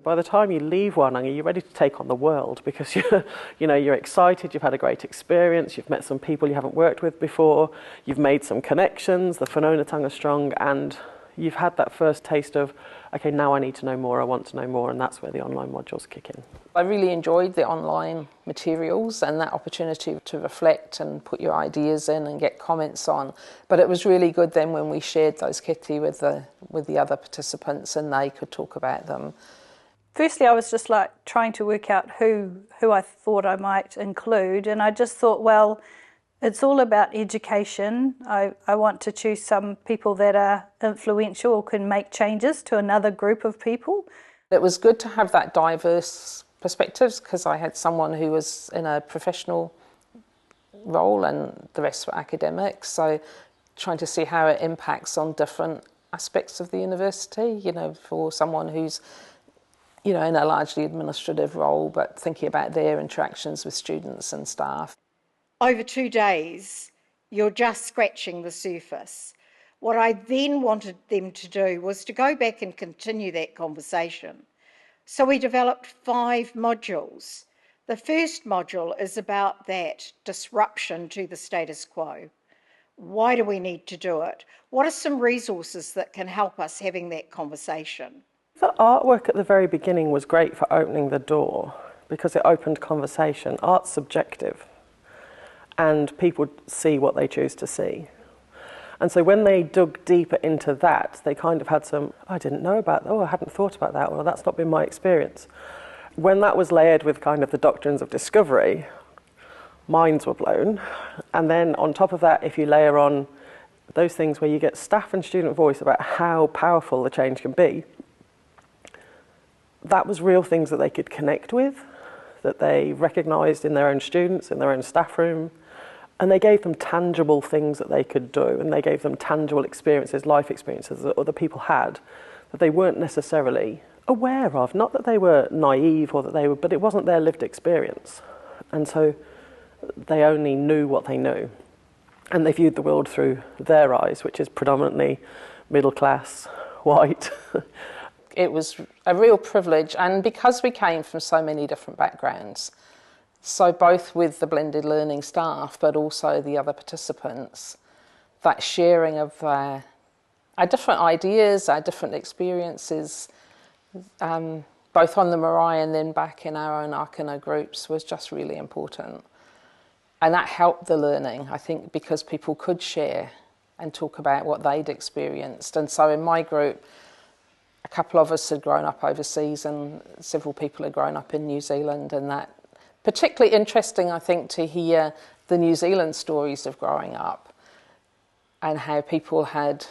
By the time you leave Wānanga, you're ready to take on the world because you're excited, you've had a great experience, you've met some people you haven't worked with before, you've made some connections, the whanaungatanga strong, and you've had that first taste of, okay, now I need to know more, I want to know more, and that's where the online modules kick in. I really enjoyed the online materials and that opportunity to reflect and put your ideas in and get comments on. But it was really good then when we shared those kete with the other participants and they could talk about them. Firstly, I was just like trying to work out who I thought I might include, and I just thought, well, it's all about education. I want to choose some people that are influential or can make changes to another group of people. It was good to have that diverse perspectives because I had someone who was in a professional role and the rest were academics, so trying to see how it impacts on different aspects of the university, for someone who's in a largely administrative role, but thinking about their interactions with students and staff. Over 2 days, you're just scratching the surface. What I then wanted them to do was to go back and continue that conversation. So we developed 5 modules. The first module is about that disruption to the status quo. Why do we need to do it? What are some resources that can help us having that conversation? The artwork at the very beginning was great for opening the door because it opened conversation. Art's subjective and people see what they choose to see. And so when they dug deeper into that, they kind of had some, I didn't know about that, I hadn't thought about that, or that's not been my experience. When that was layered with kind of the doctrines of discovery, minds were blown. And then on top of that, if you layer on those things where you get staff and student voice about how powerful the change can be, that was real things that they could connect with, that they recognised in their own students, in their own staff room, and they gave them tangible things that they could do, and they gave them tangible experiences, life experiences that other people had that they weren't necessarily aware of. Not that they were naive or that they were, but it wasn't their lived experience. And so they only knew what they knew. And they viewed the world through their eyes, which is predominantly middle class, white. It was a real privilege, and because we came from so many different backgrounds, so both with the blended learning staff but also the other participants, that sharing of our different ideas, our different experiences, both on the marae and then back in our own Akana groups was just really important. And that helped the learning, I think, because people could share and talk about what they'd experienced. And so in my group, a couple of us had grown up overseas and several people had grown up in New Zealand, and that particularly interesting, I think, to hear the New Zealand stories of growing up and how people had,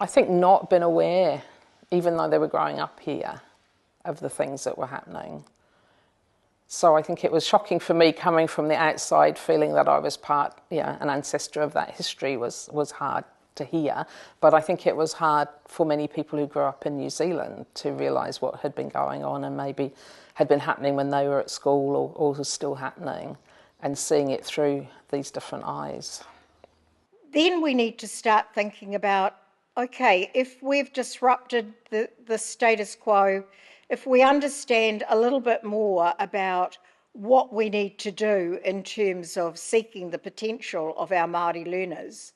I think, not been aware, even though they were growing up here, of the things that were happening. So I think it was shocking for me coming from the outside, feeling that I was an ancestor of that history was hard to hear, but I think it was hard for many people who grew up in New Zealand to realise what had been going on and maybe had been happening when they were at school or was still happening, and seeing it through these different eyes. Then we need to start thinking about, okay, if we've disrupted the status quo, if we understand a little bit more about what we need to do in terms of seeking the potential of our Māori learners,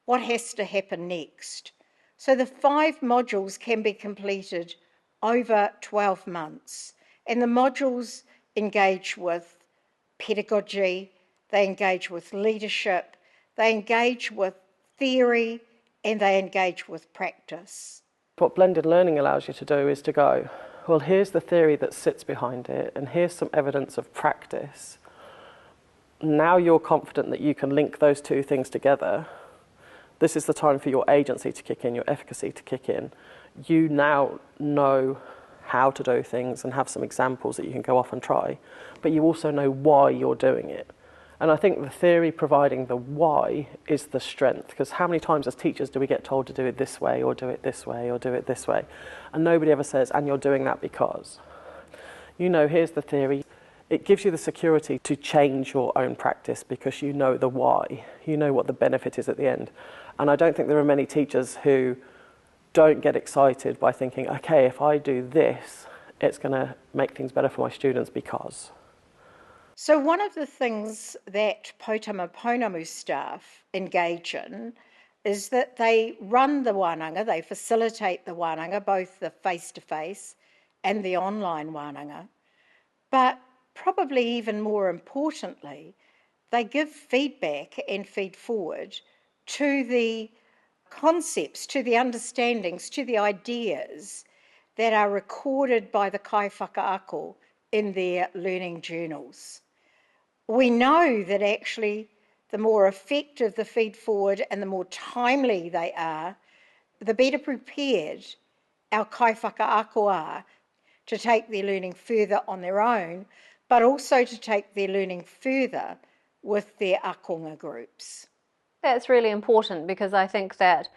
what has to happen next? So the 5 modules can be completed over 12 months. And the modules engage with pedagogy, they engage with leadership, they engage with theory, and they engage with practice. What blended learning allows you to do is to go, well, here's the theory that sits behind it, and here's some evidence of practice. Now you're confident that you can link those two things together. This is the time for your agency to kick in, your efficacy to kick in. You now know how to do things and have some examples that you can go off and try, but you also know why you're doing it. And I think the theory providing the why is the strength, because how many times as teachers do we get told to do it this way or do it this way or do it this way? And nobody ever says, and you're doing that because. Here's the theory. It gives you the security to change your own practice because you know the why. You know what the benefit is at the end. And I don't think there are many teachers who don't get excited by thinking, okay, if I do this, it's going to make things better for my students because. So one of the things that Poutama Pounamu staff engage in is that they run the wānanga, they facilitate the wānanga, both the face-to-face and the online wānanga, but probably even more importantly, they give feedback and feed forward to the concepts, to the understandings, to the ideas that are recorded by the kai whakaako in their learning journals. We know that actually the more effective the feed forward and the more timely they are, the better prepared our kai whakaako are to take their learning further on their own, but also to take their learning further with their akonga groups. That's really important, because I think that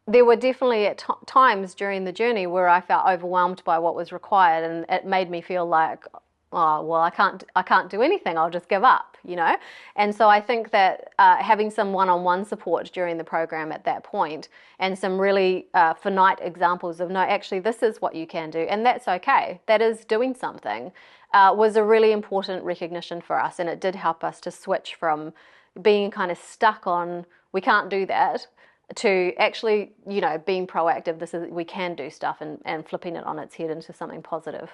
there were definitely at times during the journey where I felt overwhelmed by what was required, and it made me feel like, oh, well, I can't do anything, I'll just give up, you know? And so I think that having some one-on-one support during the program at that point, and some really finite examples of, no, actually this is what you can do, and that's okay, that is doing something, was a really important recognition for us, and it did help us to switch from being kind of stuck on, we can't do that, to actually, you know, being proactive, we can do stuff, and flipping it on its head into something positive.